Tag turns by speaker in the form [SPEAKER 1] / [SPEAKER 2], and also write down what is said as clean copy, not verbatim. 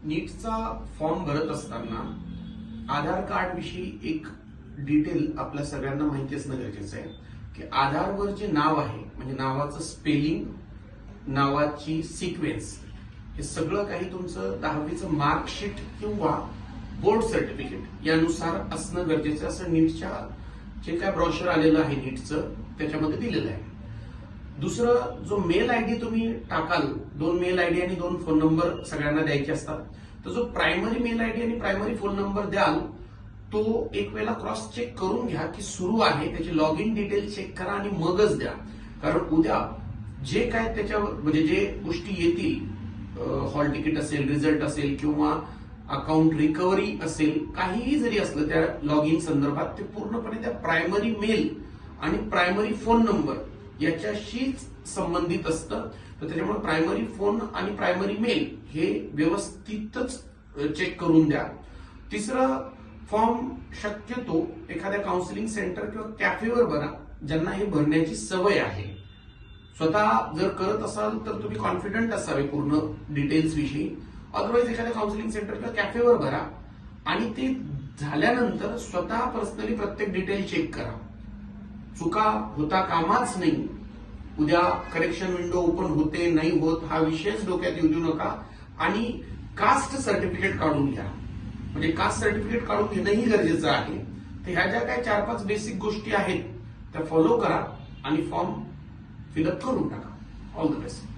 [SPEAKER 1] नीटचा form भरत असताना आधार card विषयी एक डिटेल आपल्या सगळ्यांना माहिती असणं गरजेचं आहे की आधारवर जे नाव आहे म्हणजे नावाचं स्पेलिंग, नावाची सिक्वेन्स, हे सगळं काही तुमचं 10वीचं मार्कशीट किंवा बोर्ड सर्टिफिकेट यानुसार असणं गरजेचं असं नीटच्या जे काय ब्रॉशर आलेलं आहे नीटचं त्याच्यामध्ये दिलेलं आहे. दुसरं, जो मेल आयडी तुम्ही टाकाल, 2 मेल आयडी आणि 2 फोन नंबर सगळ्यांना द्यायचे असतात, तर जो प्रायमरी मेल आयडी आणि प्रायमरी फोन नंबर द्याल तो एक वेळा क्रॉस चेक करून घ्या की सुरू आहे, त्याची लॉग इन डिटेल चेक करा आणि मगच द्या. कारण उद्या जे काय त्याच्यावर म्हणजे जे गोष्टी येतील, हॉल तिकीट असेल, रिझल्ट असेल किंवा अकाउंट रिकव्हरी असेल, काहीही जरी असलं त्या लॉग इन संदर्भात ते पूर्णपणे त्या प्रायमरी मेल आणि प्रायमरी फोन नंबर याच्याशीच संबंधित असतं. तर त्याच्यामुळे प्रायमरी फोन आणि प्रायमरी मेल हे व्यवस्थितच चेक करून द्या. तिसरं, फॉर्म शक्यतो एखाद्या काउन्सिलिंग सेंटर किंवा कॅफेवर भरा ज्यांना हे भरण्याची सवय आहे. स्वतः जर करत असाल तर तुम्ही कॉन्फिडंट असावे पूर्ण डिटेल्स विषयी. अदरवाईज एखाद्या काउन्सिलिंग सेंटर किंवा कॅफेवर भरा आणि ते झाल्यानंतर स्वतः पर्सनली प्रत्येक डिटेल चेक करा. चुका होता कामाच नाही. उद्या करेक्शन विंडो ओपन होते नाही होत हा विषयच डोक्यात येऊ देऊ नका. आणि कास्ट सर्टिफिकेट काढून घ्या, म्हणजे कास्ट सर्टिफिकेट काढून घेणंही गरजेचं आहे. तर ह्या ज्या काही 4-5 बेसिक गोष्टी आहेत त्या फॉलो करा आणि फॉर्म फिलअप करून टाका. All the best.